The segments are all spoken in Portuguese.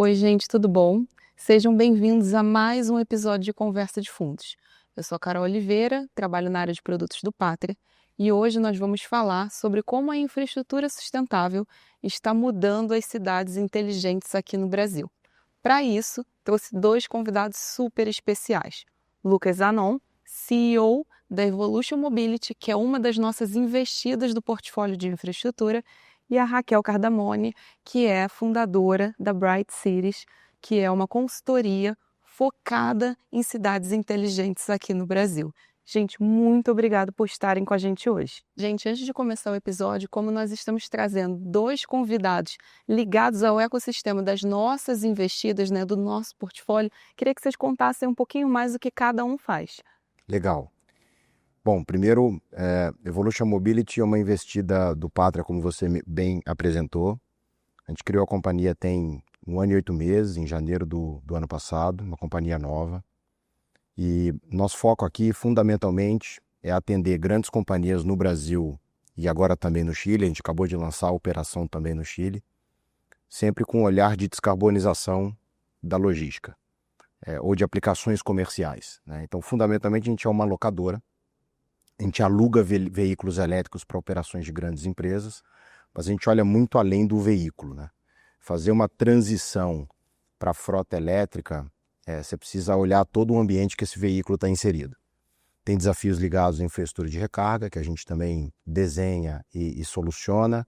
Oi, gente, tudo bom? Sejam bem-vindos a mais um episódio de Conversa de Fundos. Eu sou a Carol Oliveira, trabalho na área de produtos do Pátria e hoje nós vamos falar sobre como a infraestrutura sustentável está mudando as cidades inteligentes aqui no Brasil. Para isso, trouxe dois convidados super especiais. Lucas Zanon, CEO da Evolution Mobility, que é uma das nossas investidas do portfólio de infraestrutura, e a Raquel Cardamone, que é fundadora da Bright Cities, que é uma consultoria focada em cidades inteligentes aqui no Brasil. Gente, muito obrigada por estarem com a gente hoje. Gente, antes de começar o episódio, como nós estamos trazendo dois convidados ligados ao ecossistema das nossas investidas, né, do nosso portfólio, queria que vocês contassem um pouquinho mais do que cada um faz. Legal. Bom, primeiro, Evolution Mobility é uma investida do Pátria, como você bem apresentou. A gente criou a companhia tem 1 ano e 8 meses, em janeiro do ano passado, uma companhia nova. E nosso foco aqui, fundamentalmente, é atender grandes companhias no Brasil e agora também no Chile. A gente acabou de lançar a operação também no Chile, sempre com um olhar de descarbonização da logística, ou de aplicações comerciais, né? Então, fundamentalmente, a gente é uma locadora. A gente aluga veículos elétricos para operações de grandes empresas, mas a gente olha muito além do veículo, né? Fazer uma transição para a frota elétrica, você precisa olhar todo o ambiente que esse veículo está inserido. Tem desafios ligados à infraestrutura de recarga, que a gente também desenha e soluciona,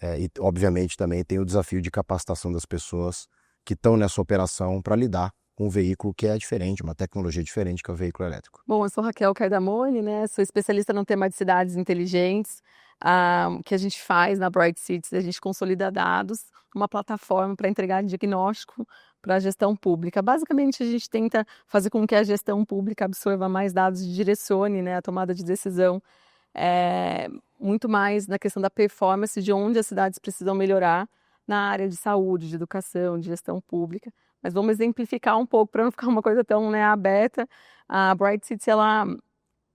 e obviamente também tem o desafio de capacitação das pessoas que estão nessa operação para lidar com um veículo que é diferente, uma tecnologia diferente que é o veículo elétrico. Bom, eu sou Raquel Cardamone, né? Sou especialista no tema de cidades inteligentes. O que a gente faz na Bright Cities, a gente consolida dados, uma plataforma para entregar diagnóstico para a gestão pública. Basicamente, a gente tenta fazer com que a gestão pública absorva mais dados e direcione, né, a tomada de decisão, muito mais na questão da performance, de onde as cidades precisam melhorar na área de saúde, de educação, de gestão pública. Mas vamos exemplificar um pouco para não ficar uma coisa tão, né, aberta. A Bright Cities, ela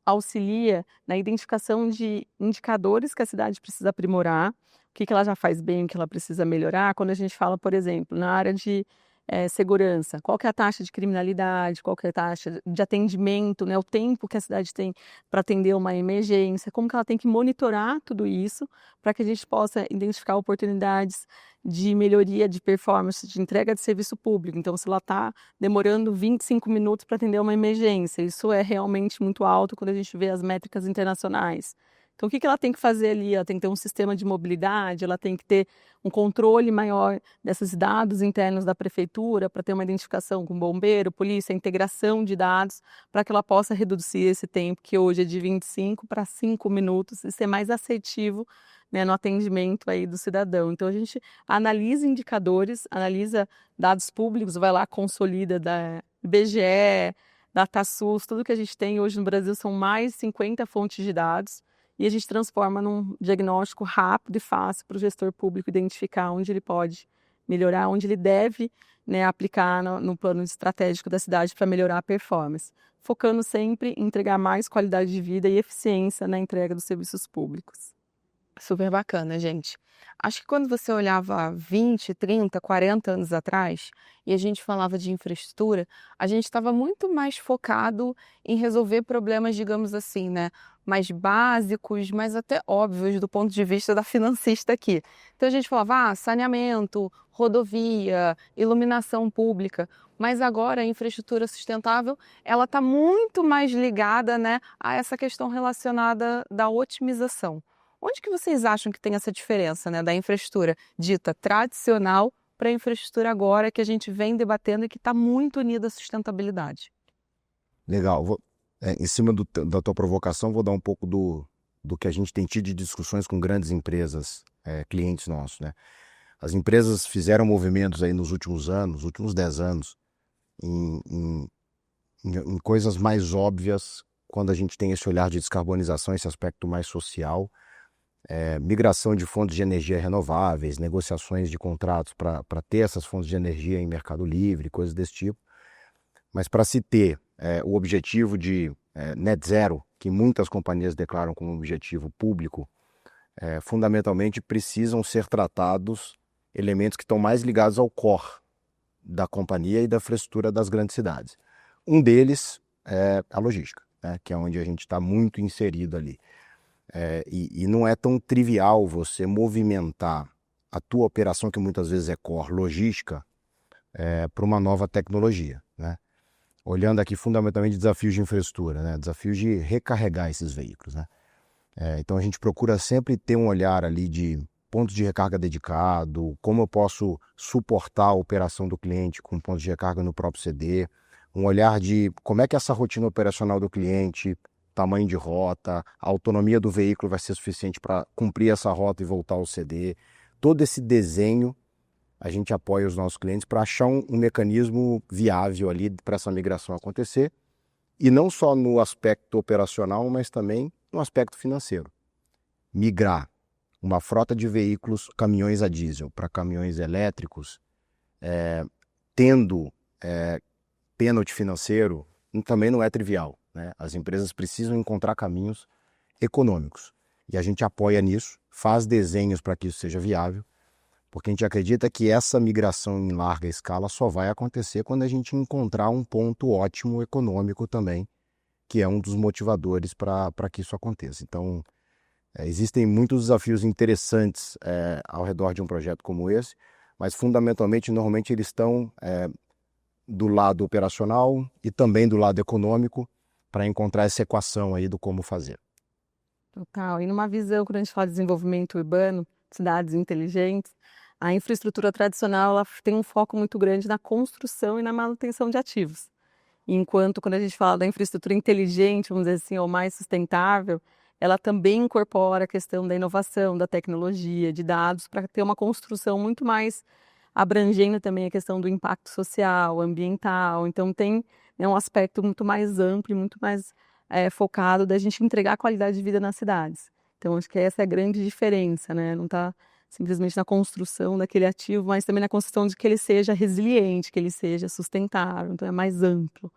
auxilia na identificação de indicadores que a cidade precisa aprimorar, o que ela já faz bem, o que ela precisa melhorar. Quando a gente fala, por exemplo, na área de segurança, qual que é a taxa de criminalidade, qual que é a taxa de atendimento, né, o tempo que a cidade tem para atender uma emergência, como que ela tem que monitorar tudo isso para que a gente possa identificar oportunidades de melhoria de performance, de entrega de serviço público. Então, se ela está demorando 25 minutos para atender uma emergência, isso é realmente muito alto quando a gente vê as métricas internacionais. Então, o que ela tem que fazer ali? Ela tem que ter um sistema de mobilidade, ela tem que ter um controle maior desses dados internos da prefeitura para ter uma identificação com bombeiro, polícia, integração de dados, para que ela possa reduzir esse tempo, que hoje é de 25 para 5 minutos, e ser mais assertivo, né, no atendimento aí do cidadão. Então, a gente analisa indicadores, analisa dados públicos, vai lá, consolida da IBGE, DataSUS, tudo que a gente tem hoje no Brasil são mais de 50 fontes de dados, e a gente transforma num diagnóstico rápido e fácil para o gestor público identificar onde ele pode melhorar, onde ele deve, né, aplicar no plano estratégico da cidade para melhorar a performance, focando sempre em entregar mais qualidade de vida e eficiência na entrega dos serviços públicos. Super bacana, gente. Acho que quando você olhava 20, 30, 40 anos atrás e a gente falava de infraestrutura, a gente estava muito mais focado em resolver problemas, digamos assim, né, mais básicos, mas até óbvios do ponto de vista da financista aqui. Então a gente falava, saneamento, rodovia, iluminação pública, mas agora a infraestrutura sustentável, ela está muito mais ligada, né, a essa questão relacionada da otimização. Onde que vocês acham que tem essa diferença, né, da infraestrutura dita tradicional para a infraestrutura agora que a gente vem debatendo e que está muito unida à sustentabilidade? Legal. Em cima da tua provocação, vou dar um pouco do que a gente tem tido de discussões com grandes empresas, clientes nossos, né? As empresas fizeram movimentos aí nos últimos anos, últimos 10 anos, em coisas mais óbvias, quando a gente tem esse olhar de descarbonização, esse aspecto mais social, migração de fontes de energia renováveis, negociações de contratos para ter essas fontes de energia em mercado livre, coisas desse tipo. Mas para se ter o objetivo de net zero, que muitas companhias declaram como objetivo público, fundamentalmente precisam ser tratados elementos que estão mais ligados ao core, da companhia e da infraestrutura das grandes cidades. Um deles é a logística, né, que é onde a gente está muito inserido ali. E não é tão trivial você movimentar a tua operação, que muitas vezes é core logística, para uma nova tecnologia, né? Olhando aqui fundamentalmente desafios de infraestrutura, né? Desafios de recarregar esses veículos, né? Então a gente procura sempre ter um olhar ali de pontos de recarga dedicado, como eu posso suportar a operação do cliente com pontos de recarga no próprio CD, um olhar de como é que essa rotina operacional do cliente, tamanho de rota, a autonomia do veículo vai ser suficiente para cumprir essa rota e voltar ao CD. Todo esse desenho a gente apoia os nossos clientes para achar um mecanismo viável ali para essa migração acontecer, e não só no aspecto operacional, mas também no aspecto financeiro. Migrar uma frota de veículos, caminhões a diesel, para caminhões elétricos, tendo pênalti financeiro, também não é trivial, né? As empresas precisam encontrar caminhos econômicos. E a gente apoia nisso, faz desenhos para que isso seja viável, porque a gente acredita que essa migração em larga escala só vai acontecer quando a gente encontrar um ponto ótimo econômico também, que é um dos motivadores para que isso aconteça. Então, existem muitos desafios interessantes ao redor de um projeto como esse, mas fundamentalmente, normalmente eles estão do lado operacional e também do lado econômico, para encontrar essa equação aí do como fazer. Total. E numa visão, quando a gente fala de desenvolvimento urbano, cidades inteligentes, a infraestrutura tradicional ela tem um foco muito grande na construção e na manutenção de ativos. Enquanto quando a gente fala da infraestrutura inteligente, vamos dizer assim, ou mais sustentável, ela também incorpora a questão da inovação, da tecnologia, de dados, para ter uma construção muito mais abrangendo também a questão do impacto social, ambiental. Então tem, né, um aspecto muito mais amplo, e muito mais focado da gente entregar qualidade de vida nas cidades. Então acho que essa é a grande diferença, né? Não está simplesmente na construção daquele ativo, mas também na construção de que ele seja resiliente, que ele seja sustentável. Então é mais amplo.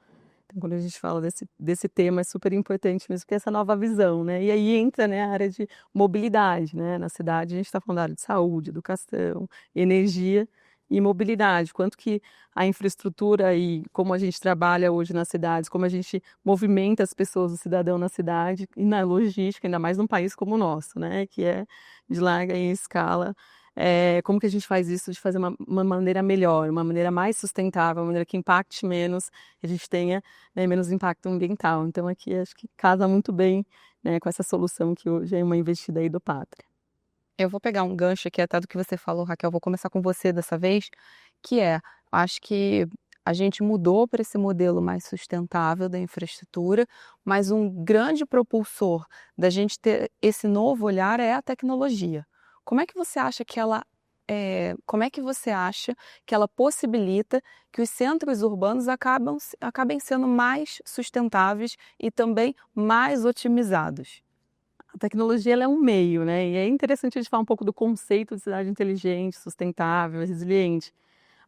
Então, quando a gente fala desse tema, é super importante mesmo, que é essa nova visão, né? E aí entra, né, a área de mobilidade, né? Na cidade, a gente está falando da área de saúde, educação, energia e mobilidade. Quanto que a infraestrutura e como a gente trabalha hoje nas cidades, como a gente movimenta as pessoas, o cidadão na cidade e na logística, ainda mais num país como o nosso, né? Que é de larga em escala. Como que a gente faz isso de fazer uma maneira melhor, uma maneira mais sustentável, uma maneira que impacte menos, que a gente tenha, né, menos impacto ambiental. Então aqui acho que casa muito bem, né, com essa solução que hoje é uma investida aí do Pátria. Eu vou pegar um gancho aqui até do que você falou, Raquel, vou começar com você dessa vez, que acho que a gente mudou para esse modelo mais sustentável da infraestrutura, mas um grande propulsor da gente ter esse novo olhar é a tecnologia. Como é que você acha que como é que você acha que ela possibilita que os centros urbanos acabem sendo mais sustentáveis e também mais otimizados? A tecnologia ela é um meio, né? E é interessante a gente falar um pouco do conceito de cidade inteligente, sustentável, resiliente.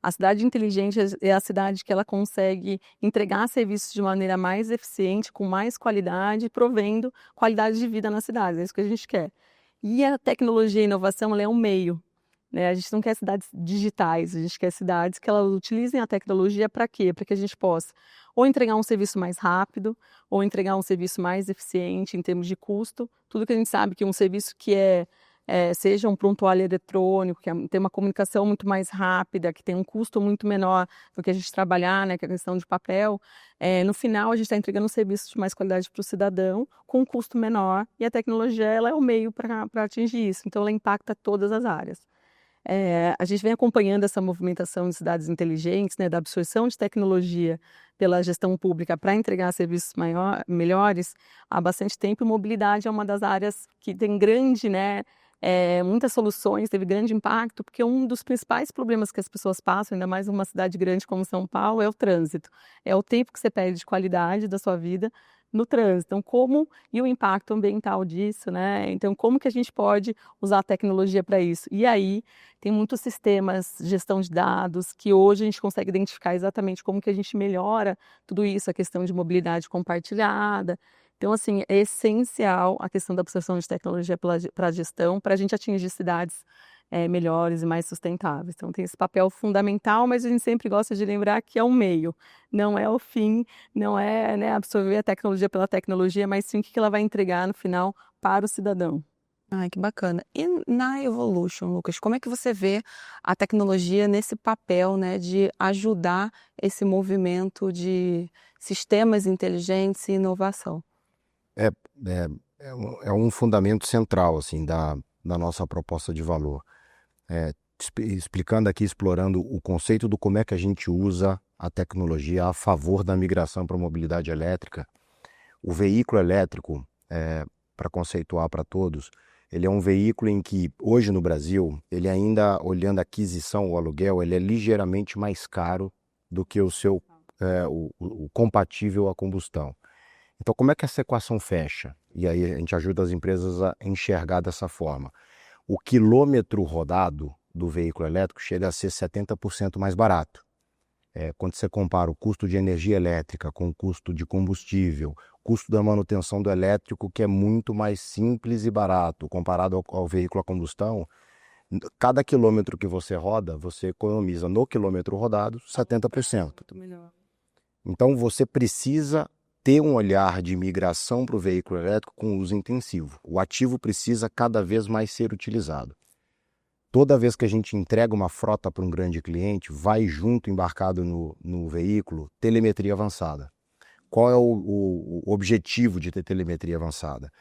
A cidade inteligente é a cidade que ela consegue entregar serviços de maneira mais eficiente, com mais qualidade, provendo qualidade de vida na cidade. É isso que a gente quer. E a tecnologia e a inovação ela é um meio, né? A gente não quer cidades digitais, a gente quer cidades que elas utilizem a tecnologia para quê? Para que a gente possa ou entregar um serviço mais rápido, ou entregar um serviço mais eficiente em termos de custo. Tudo que a gente sabe que um serviço que seja um prontuário eletrônico, que tem uma comunicação muito mais rápida, que tem um custo muito menor do que a gente trabalhar, né, que é a questão de papel, no final a gente está entregando um serviço de mais qualidade para o cidadão, com um custo menor, e a tecnologia ela é o meio para atingir isso, então ela impacta todas as áreas. A gente vem acompanhando essa movimentação de cidades inteligentes, né, da absorção de tecnologia pela gestão pública para entregar serviços melhores há bastante tempo. E mobilidade é uma das áreas que tem grande, né, muitas soluções, teve grande impacto, porque um dos principais problemas que as pessoas passam, ainda mais numa cidade grande como São Paulo, é o trânsito. É o tempo que você perde de qualidade da sua vida no trânsito. Então, e o impacto ambiental disso, né? Então, como que a gente pode usar a tecnologia para isso? E aí, tem muitos sistemas de gestão de dados que hoje a gente consegue identificar exatamente como que a gente melhora tudo isso, a questão de mobilidade compartilhada. Então, assim, é essencial a questão da absorção de tecnologia para a gestão, para a gente atingir cidades melhores e mais sustentáveis. Então tem esse papel fundamental, mas a gente sempre gosta de lembrar que é um meio, não é o fim, não é, né, absorver a tecnologia pela tecnologia, mas sim o que ela vai entregar no final para o cidadão. Ai, que bacana. E na Evolution, Lucas, como é que você vê a tecnologia nesse papel, né, de ajudar esse movimento de sistemas inteligentes e inovação? É, é, é um fundamento central assim da nossa proposta de valor. Explicando aqui, explorando o conceito do como é que a gente usa a tecnologia a favor da migração para a mobilidade elétrica. O veículo elétrico, para conceituar para todos, ele é um veículo em que, hoje no Brasil, ele ainda, olhando a aquisição ou aluguel, ele é ligeiramente mais caro do que o compatível à combustão. Então, como é que essa equação fecha? E aí a gente ajuda as empresas a enxergar dessa forma. O quilômetro rodado do veículo elétrico chega a ser 70% mais barato. Quando você compara o custo de energia elétrica com o custo de combustível, custo da manutenção do elétrico, que é muito mais simples e barato comparado ao veículo a combustão, cada quilômetro que você roda, você economiza no quilômetro rodado 70%. Então você precisa ter um olhar de migração para o veículo elétrico com uso intensivo. O ativo precisa cada vez mais ser utilizado. Toda vez que a gente entrega uma frota para um grande cliente, vai junto, embarcado no veículo, telemetria avançada. Qual é o objetivo de ter telemetria avançada?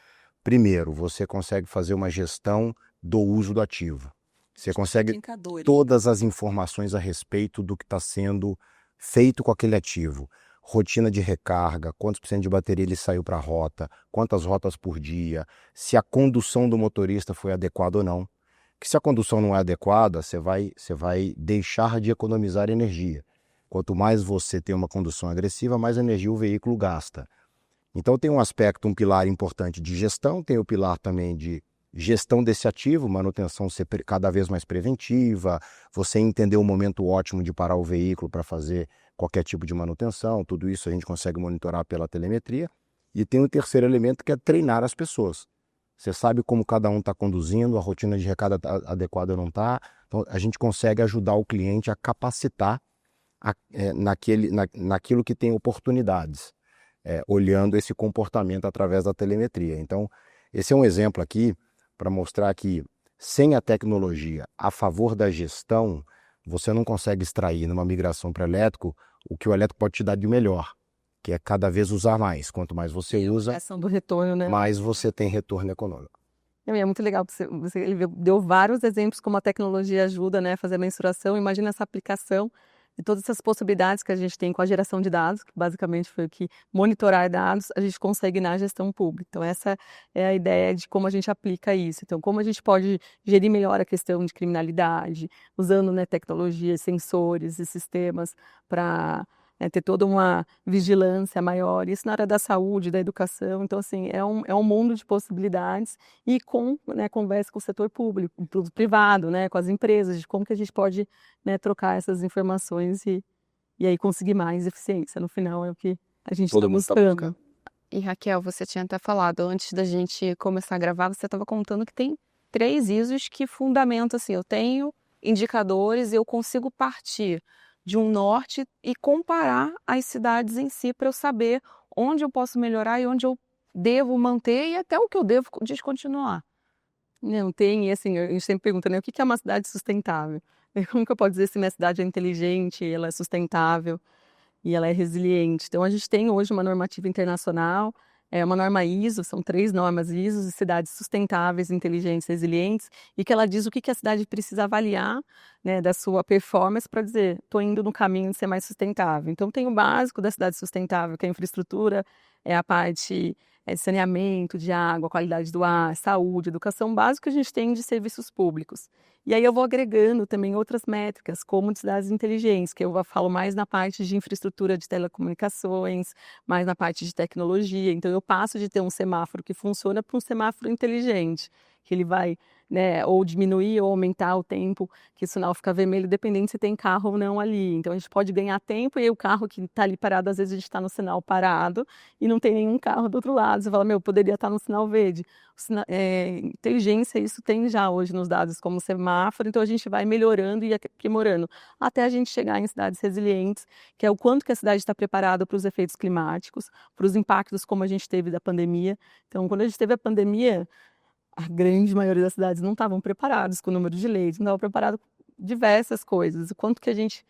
Primeiro, você consegue fazer uma gestão do uso do ativo. Você consegue todas as informações a respeito do que está sendo feito com aquele ativo. Rotina de recarga, quantos por cento de bateria ele saiu para a rota, quantas rotas por dia, se a condução do motorista foi adequada ou não. Que se a condução não é adequada, você vai deixar de economizar energia. Quanto mais você tem uma condução agressiva, mais energia o veículo gasta. Então tem um aspecto, um pilar importante de gestão, tem o pilar também de gestão desse ativo, manutenção ser cada vez mais preventiva, você entender o momento ótimo de parar o veículo para fazer qualquer tipo de manutenção, tudo isso a gente consegue monitorar pela telemetria. E tem o terceiro elemento, que é treinar as pessoas. Você sabe como cada um está conduzindo, a rotina de recarga adequada ou não está. Então, a gente consegue ajudar o cliente a capacitar naquilo que tem oportunidades, olhando esse comportamento através da telemetria. Então, esse é um exemplo aqui para mostrar que, sem a tecnologia a favor da gestão, você não consegue extrair numa migração para elétrico o que o elétrico pode te dar de melhor, que é cada vez usar mais. Quanto mais você usa, Do retorno, né? mais você tem retorno econômico. É muito legal, ele deu vários exemplos como a tecnologia ajuda, né, a fazer a mensuração. Imagina essa aplicação de todas essas possibilidades que a gente tem com a geração de dados, que basicamente foi o que monitorar dados, a gente consegue na gestão pública. Então essa é a ideia de como a gente aplica isso. Então como a gente pode gerir melhor a questão de criminalidade, usando, né, tecnologias, sensores e sistemas para ter toda uma vigilância maior, isso na área da saúde, da educação. Então, assim, é um mundo de possibilidades e conversa com o setor público, o privado, né, com as empresas, de como que a gente pode, né, trocar essas informações e aí conseguir mais eficiência. No final, é o que a gente está buscando. E Raquel, você tinha até falado, antes da gente começar a gravar, você estava contando que tem 3 ISOs que fundamentam, assim, eu tenho indicadores e eu consigo partir de um norte e comparar as cidades em si para eu saber onde eu posso melhorar e onde eu devo manter e até o que eu devo descontinuar. Não tem, e assim, a gente sempre pergunta, né, o que é uma cidade sustentável? Como que eu posso dizer se minha cidade é inteligente, ela é sustentável e ela é resiliente? Então, a gente tem hoje uma normativa internacional, uma norma ISO, são 3 normas ISO de cidades sustentáveis, inteligentes, resilientes, e que ela diz o que a cidade precisa avaliar, né, da sua performance para dizer, estou indo no caminho de ser mais sustentável. Então, tem o básico da cidade sustentável, que é a infraestrutura, é a parte de saneamento, de água, qualidade do ar, saúde, educação básica que a gente tem de serviços públicos. E aí eu vou agregando também outras métricas, como de cidades inteligentes, que eu falo mais na parte de infraestrutura de telecomunicações, mais na parte de tecnologia. Então eu passo de ter um semáforo que funciona para um semáforo inteligente, que ele vai né, ou diminuir ou aumentar o tempo que o sinal fica vermelho, dependendo se tem carro ou não ali. Então a gente pode ganhar tempo e aí o carro que está ali parado, às vezes a gente está no sinal parado e não tem nenhum carro do outro lado. Você fala, meu, poderia estar no sinal verde. Inteligência, isso tem já hoje nos dados como semáforo, então a gente vai melhorando e aprimorando até a gente chegar em cidades resilientes, que é o quanto que a cidade está preparada para os efeitos climáticos, para os impactos como a gente teve da pandemia. Então, quando a gente teve a pandemia, a grande maioria das cidades não estavam preparados com o número de leitos, não estavam preparados com diversas coisas. O quanto que a gente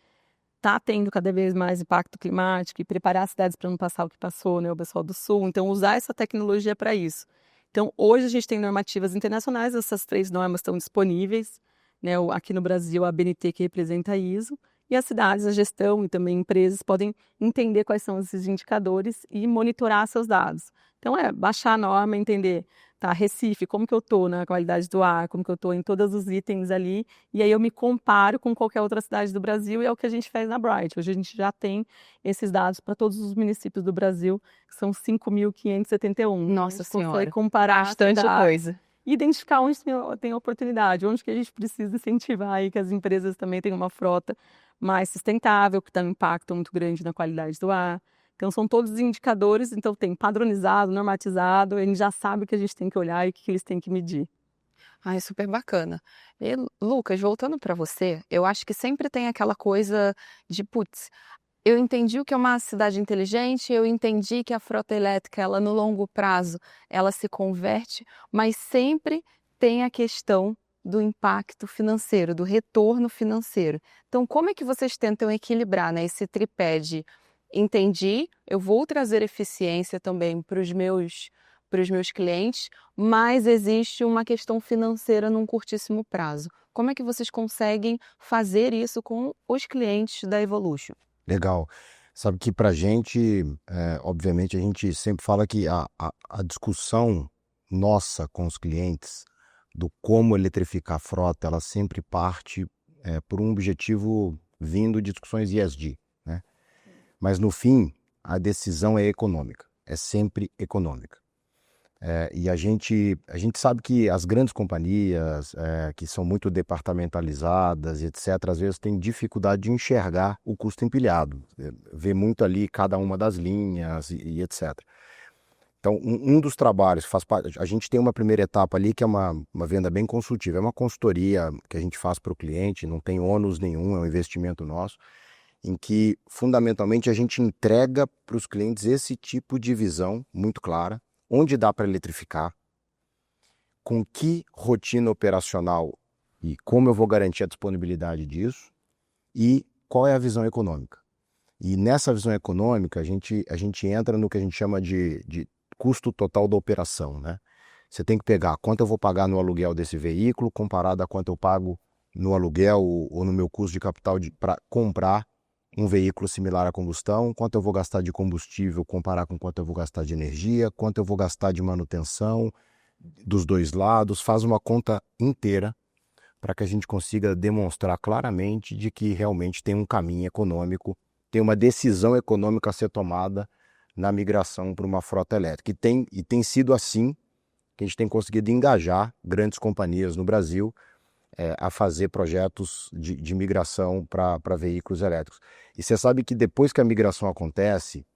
está tendo cada vez mais impacto climático e preparar as cidades para não passar o que passou, né, o pessoal do Sul. Então, usar essa tecnologia para isso. Então, hoje a gente tem normativas internacionais, essas 3 normas estão disponíveis, né, aqui no Brasil, a ABNT, que representa a ISO, e as cidades, a gestão e também empresas podem entender quais são esses indicadores e monitorar seus dados. Então, baixar a norma, entender, tá, Recife, como que eu estou na qualidade do ar, como que eu estou em todos os itens ali, e aí eu me comparo com qualquer outra cidade do Brasil, e é o que a gente faz na Bright. Hoje a gente já tem esses dados para todos os municípios do Brasil, que são 5.571. Nossa A gente consegue Senhora, comparar bastante cidades, coisa. identificar onde tem oportunidade, onde que a gente precisa incentivar aí que as empresas também tenham uma frota mais sustentável, que tem um impacto muito grande na qualidade do ar. Então, são todos indicadores, então tem padronizado, normatizado, a gente já sabe o que a gente tem que olhar e o que eles têm que medir. Ai, super bacana. E, Lucas, voltando para você, eu acho que sempre tem aquela coisa de, putz, eu entendi o que é uma cidade inteligente, eu entendi que a frota elétrica, ela no longo prazo, ela se converte, mas sempre tem a questão do impacto financeiro, do retorno financeiro. Então, como é que vocês tentam equilibrar, né, esse tripé de entendi, eu vou trazer eficiência também para os meus clientes, mas existe uma questão financeira num curtíssimo prazo. Como é que vocês conseguem fazer isso com os clientes da Evolution? Legal. Sabe que para a gente, obviamente, a gente sempre fala que a discussão nossa com os clientes do como eletrificar a frota, ela sempre parte por um objetivo vindo de discussões ESG, né? Mas no fim, a decisão é econômica, é sempre econômica. E a gente sabe que as grandes companhias, que são muito departamentalizadas, etc., às vezes têm dificuldade de enxergar o custo empilhado, vê muito ali cada uma das linhas e etc. Então, um dos trabalhos que faz parte, a gente tem uma primeira etapa ali que é uma venda bem consultiva, é uma consultoria que a gente faz para o cliente, não tem ônus nenhum, é um investimento nosso, em que fundamentalmente a gente entrega para os clientes esse tipo de visão muito clara, onde dá para eletrificar, com que rotina operacional e como eu vou garantir a disponibilidade disso e qual é a visão econômica. E nessa visão econômica a gente entra no que a gente chama de custo total da operação, né? Você tem que pegar quanto eu vou pagar no aluguel desse veículo comparado a quanto eu pago no aluguel ou no meu custo de capital para comprar um veículo similar à combustão, quanto eu vou gastar de combustível comparar com quanto eu vou gastar de energia, quanto eu vou gastar de manutenção dos dois lados, faz uma conta inteira para que a gente consiga demonstrar claramente de que realmente tem um caminho econômico, tem uma decisão econômica a ser tomada na migração para uma frota elétrica. E tem sido assim que a gente tem conseguido engajar grandes companhias no Brasil a fazer projetos de migração para veículos elétricos. E você sabe que depois que a migração acontece,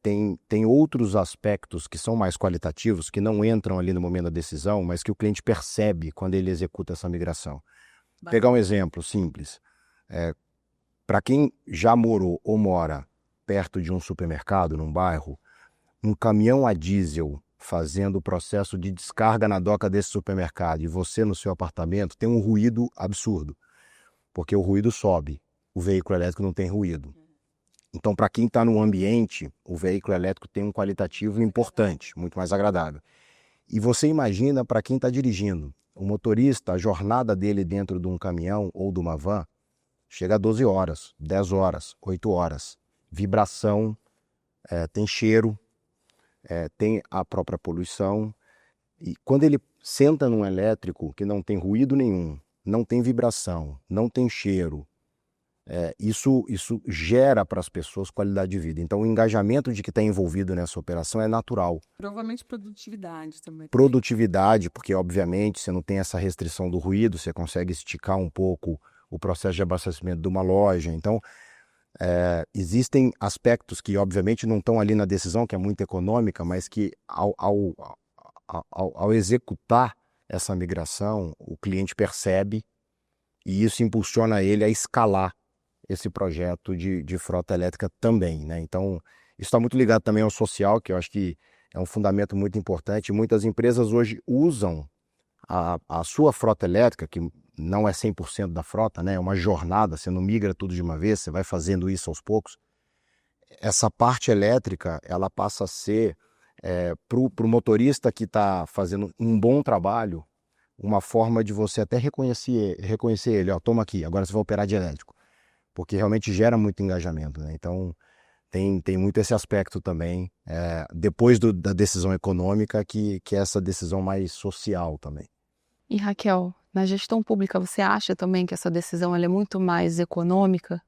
tem outros aspectos que são mais qualitativos, que não entram ali no momento da decisão, mas que o cliente percebe quando ele executa essa migração. Vou pegar um exemplo simples. Para quem já morou ou mora perto de um supermercado, num bairro, um caminhão a diesel fazendo o processo de descarga na doca desse supermercado e você no seu apartamento, tem um ruído absurdo, porque o ruído sobe, o veículo elétrico não tem ruído. Então, para quem está no ambiente, o veículo elétrico tem um qualitativo importante, muito mais agradável. E você imagina para quem está dirigindo, o motorista, a jornada dele dentro de um caminhão ou de uma van, chega a 12 horas, 10 horas, 8 horas. Vibração, tem cheiro, tem a própria poluição. E quando ele senta num elétrico que não tem ruído nenhum, não tem vibração, não tem cheiro, isso gera para as pessoas qualidade de vida. Então, o engajamento de que está envolvido nessa operação é natural. Provavelmente produtividade também. Produtividade, porque obviamente você não tem essa restrição do ruído, você consegue esticar um pouco o processo de abastecimento de uma loja. Então, existem aspectos que obviamente não estão ali na decisão, que é muito econômica, mas que ao executar essa migração, o cliente percebe e isso impulsiona ele a escalar esse projeto de frota elétrica também, né? Então, isso está muito ligado também ao social, que eu acho que é um fundamento muito importante. Muitas empresas hoje usam a sua frota elétrica, que não é 100% da frota, né? É uma jornada, você não migra tudo de uma vez, você vai fazendo isso aos poucos. Essa parte elétrica, ela passa a ser, para o motorista que está fazendo um bom trabalho, uma forma de você até reconhecer ele, ó, toma aqui, agora você vai operar de elétrico, porque realmente gera muito engajamento, né? Então, tem muito esse aspecto também, depois da decisão econômica, que é essa decisão mais social também. E Raquel, na gestão pública, você acha também que essa decisão ela é muito mais econômica?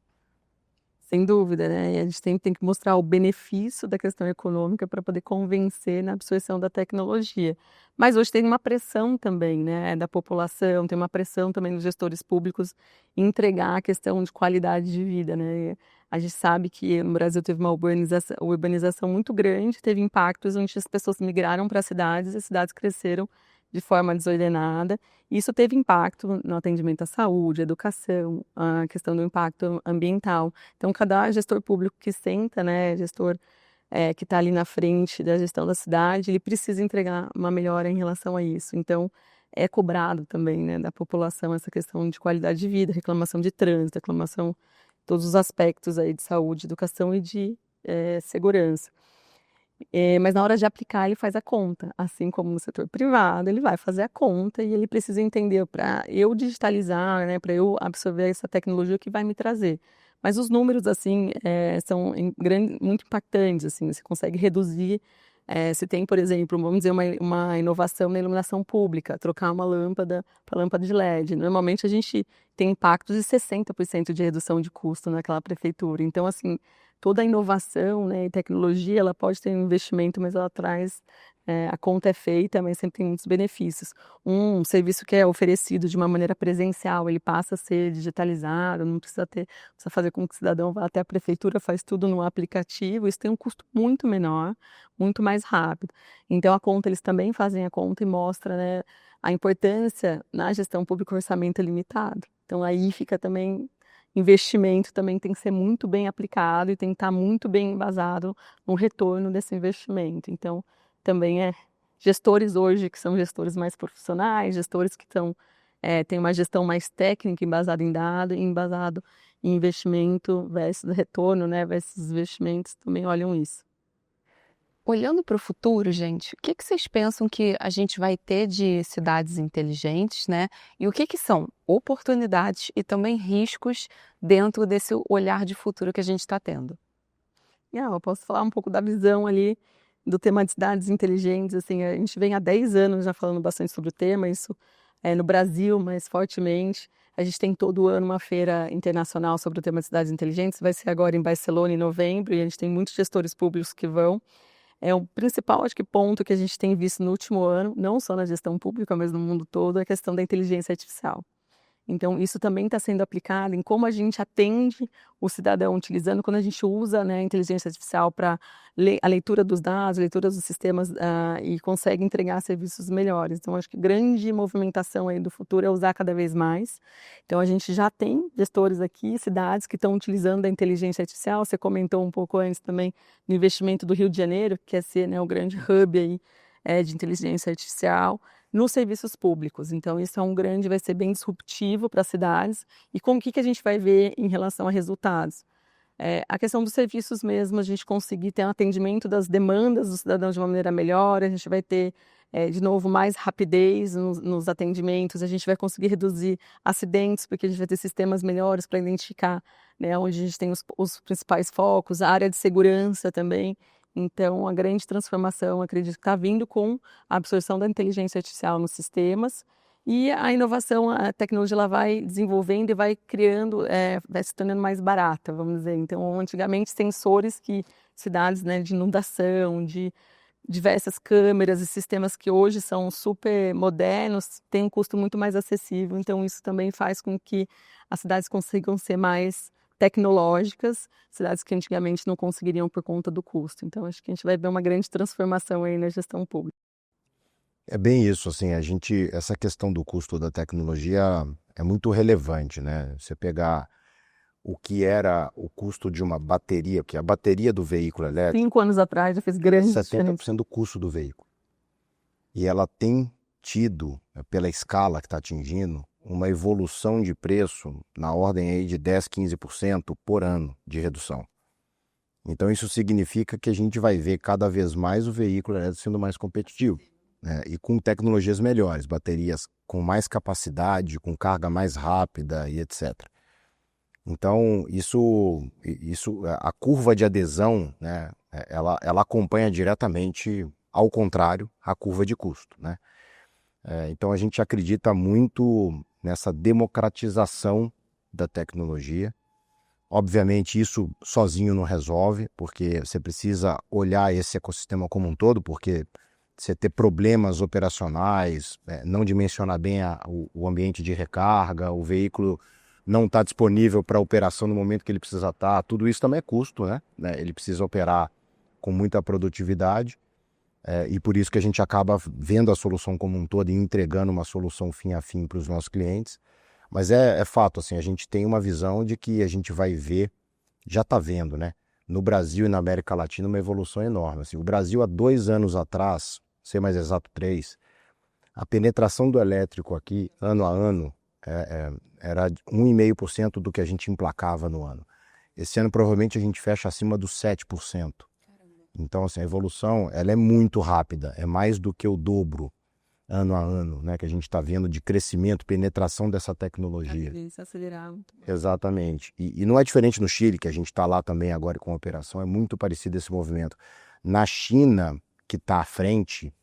Sem dúvida, né? E a gente tem que mostrar o benefício da questão econômica para poder convencer na absorção da tecnologia. Mas hoje tem uma pressão também, né, da população, tem uma pressão também dos gestores públicos em entregar a questão de qualidade de vida, né? A gente sabe que no Brasil teve uma urbanização muito grande, teve impactos onde as pessoas migraram para as cidades cresceram de forma desordenada. Isso teve impacto no atendimento à saúde, à educação, a questão do impacto ambiental. Então, cada gestor público que senta, né, gestor que está ali na frente da gestão da cidade, ele precisa entregar uma melhora em relação a isso. Então, é cobrado também, né, da população essa questão de qualidade de vida, reclamação de trânsito, reclamação todos os aspectos aí de saúde, educação e de segurança. Mas na hora de aplicar, ele faz a conta. Assim como no setor privado, ele vai fazer a conta e ele precisa entender para eu digitalizar, né, para eu absorver essa tecnologia que vai me trazer. Mas os números, assim, são muito impactantes, assim, você consegue reduzir. Se tem, por exemplo, vamos dizer, uma inovação na iluminação pública, trocar uma lâmpada para lâmpada de LED. Normalmente a gente tem impactos de 60% de redução de custo naquela prefeitura. Então, assim, toda a inovação, né, e tecnologia, ela pode ter um investimento, mas ela traz, a conta é feita, mas sempre tem muitos benefícios. Um serviço que é oferecido de uma maneira presencial, ele passa a ser digitalizado, não precisa fazer com que o cidadão vá até a prefeitura, faz tudo no aplicativo, isso tem um custo muito menor, muito mais rápido. Então a conta, eles também fazem a conta e mostra, né, a importância na gestão pública, o orçamento é limitado. Então aí fica também investimento também tem que ser muito bem aplicado e tem que estar muito bem embasado no retorno desse investimento. Então, também gestores hoje que são gestores mais profissionais, gestores que têm uma gestão mais técnica, embasada em dado, embasado em investimento versus retorno, né, versus investimentos, também olham isso. Olhando para o futuro, gente, o que vocês pensam que a gente vai ter de cidades inteligentes, né? E o que são oportunidades e também riscos dentro desse olhar de futuro que a gente está tendo? Eu posso falar um pouco da visão ali do tema de cidades inteligentes, assim, a gente vem há 10 anos já falando bastante sobre o tema, isso no Brasil, mais fortemente. A gente tem todo ano uma feira internacional sobre o tema de cidades inteligentes, vai ser agora em Barcelona em novembro, e a gente tem muitos gestores públicos que vão. É o principal, acho que, ponto que a gente tem visto no último ano, não só na gestão pública, mas no mundo todo, é a questão da inteligência artificial. Então, isso também está sendo aplicado em como a gente atende o cidadão utilizando, quando a gente usa, né, a inteligência artificial para a leitura dos dados, a leitura dos sistemas e consegue entregar serviços melhores. Então, acho que grande movimentação aí do futuro é usar cada vez mais. Então, a gente já tem gestores aqui, cidades que estão utilizando a inteligência artificial. Você comentou um pouco antes também no investimento do Rio de Janeiro, que quer ser, né, o grande hub aí, de inteligência artificial nos serviços públicos. Então, isso vai ser bem disruptivo para as cidades. E com o que a gente vai ver em relação a resultados? A questão dos serviços mesmo, a gente conseguir ter um atendimento das demandas do cidadão de uma maneira melhor, a gente vai ter, de novo, mais rapidez nos atendimentos, a gente vai conseguir reduzir acidentes, porque a gente vai ter sistemas melhores para identificar, né, onde a gente tem os principais focos, a área de segurança também. Então, a grande transformação, acredito que está vindo com a absorção da inteligência artificial nos sistemas E a inovação, a tecnologia, ela vai desenvolvendo e vai criando, vai se tornando mais barata, vamos dizer. Então, antigamente, sensores que cidades, né, de inundação, de diversas câmeras e sistemas que hoje são super modernos, têm um custo muito mais acessível. Então, isso também faz com que as cidades consigam ser mais tecnológicas, cidades que antigamente não conseguiriam por conta do custo. Então, acho que a gente vai ver uma grande transformação aí na gestão pública. É bem isso, assim, essa questão do custo da tecnologia é muito relevante, né? Você pegar o que era o custo de uma bateria, porque a bateria do veículo elétrico 5 anos atrás já fez grande diferença. 70% do custo do veículo. E ela tem tido, pela escala que está atingindo, uma evolução de preço na ordem aí de 10, 15% por ano de redução. Então isso significa que a gente vai ver cada vez mais o veículo elétrico sendo mais competitivo, né? E com tecnologias melhores, baterias com mais capacidade, com carga mais rápida e etc. Então, a curva de adesão, né, ela acompanha diretamente, ao contrário, a curva de custo, né? Então, a gente acredita muito nessa democratização da tecnologia. Obviamente, isso sozinho não resolve, porque você precisa olhar esse ecossistema como um todo, porque você ter problemas operacionais, não dimensionar bem o ambiente de recarga, o veículo não está disponível para operação no momento que ele precisa estar, tudo isso também é custo, né? Ele precisa operar com muita produtividade, e por isso que a gente acaba vendo a solução como um todo e entregando uma solução fim a fim para os nossos clientes. Mas é fato, assim, a gente tem uma visão de que a gente vai ver, já está vendo, né? No Brasil e na América Latina, uma evolução enorme. Assim, o Brasil, há 2 anos atrás, ser mais exato 3, a penetração do elétrico aqui, ano a ano, era 1,5% do que a gente emplacava no ano. Esse ano, provavelmente, a gente fecha acima dos 7%. Então, assim, a evolução ela é muito rápida, é mais do que o dobro, ano a ano, né, que a gente está vendo de crescimento, penetração dessa tecnologia. Se acelerar muito. Exatamente. E não é diferente no Chile, que a gente está lá também agora com a operação, é muito parecido esse movimento. Na China, que está à frente,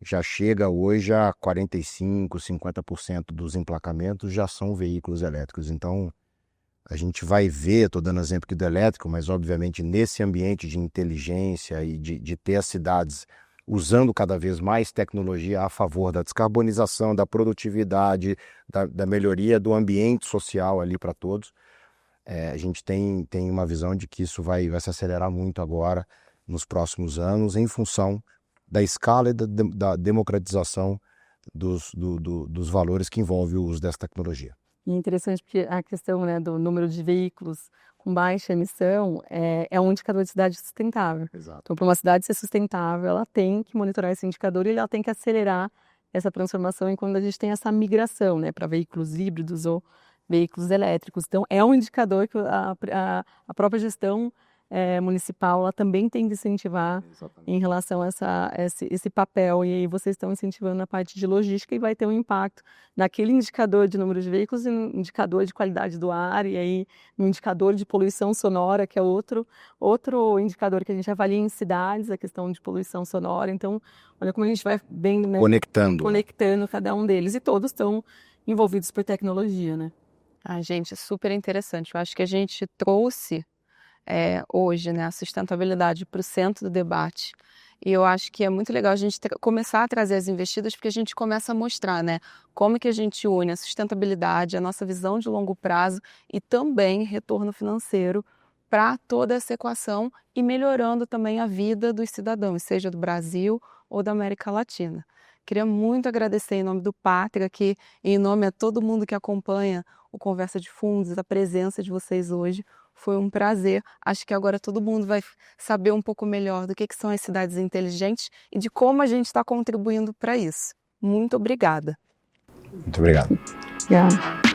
já chega hoje a 45%, 50% dos emplacamentos já são veículos elétricos. Então, a gente vai ver, estou dando exemplo aqui do elétrico, mas obviamente nesse ambiente de inteligência e de ter as cidades usando cada vez mais tecnologia a favor da descarbonização, da produtividade, da melhoria do ambiente social ali para todos, a gente tem uma visão de que isso vai se acelerar muito agora, nos próximos anos, em função da escala e da democratização dos valores que envolve o uso dessa tecnologia. E é interessante porque a questão, né, do número de veículos com baixa emissão é um indicador de cidade sustentável. Exato. Então, para uma cidade ser sustentável, ela tem que monitorar esse indicador e ela tem que acelerar essa transformação enquanto a gente tem essa migração, né, para veículos híbridos ou veículos elétricos. Então, é um indicador que a própria gestão municipal ela também tem que incentivar. Exatamente. Em relação a esse papel. E aí vocês estão incentivando na parte de logística e vai ter um impacto naquele indicador de número de veículos, e no indicador de qualidade do ar, e aí no indicador de poluição sonora, que é outro indicador que a gente avalia em cidades, a questão de poluição sonora. Então, olha como a gente vai bem, né, conectando cada um deles, e todos estão envolvidos por tecnologia, né? Gente, é super interessante. Eu acho que a gente trouxe hoje, né, a sustentabilidade para o centro do debate. E eu acho que é muito legal a gente começar a trazer as investidas, porque a gente começa a mostrar, né, como que a gente une a sustentabilidade, a nossa visão de longo prazo e também retorno financeiro para toda essa equação e melhorando também a vida dos cidadãos, seja do Brasil ou da América Latina. Queria muito agradecer em nome do Pátria, aqui, em nome a todo mundo que acompanha o Conversa de Fundos, a presença de vocês hoje. Foi um prazer. Acho que agora todo mundo vai saber um pouco melhor do que são as cidades inteligentes e de como a gente está contribuindo para isso. Muito obrigada. Muito obrigado. Obrigada.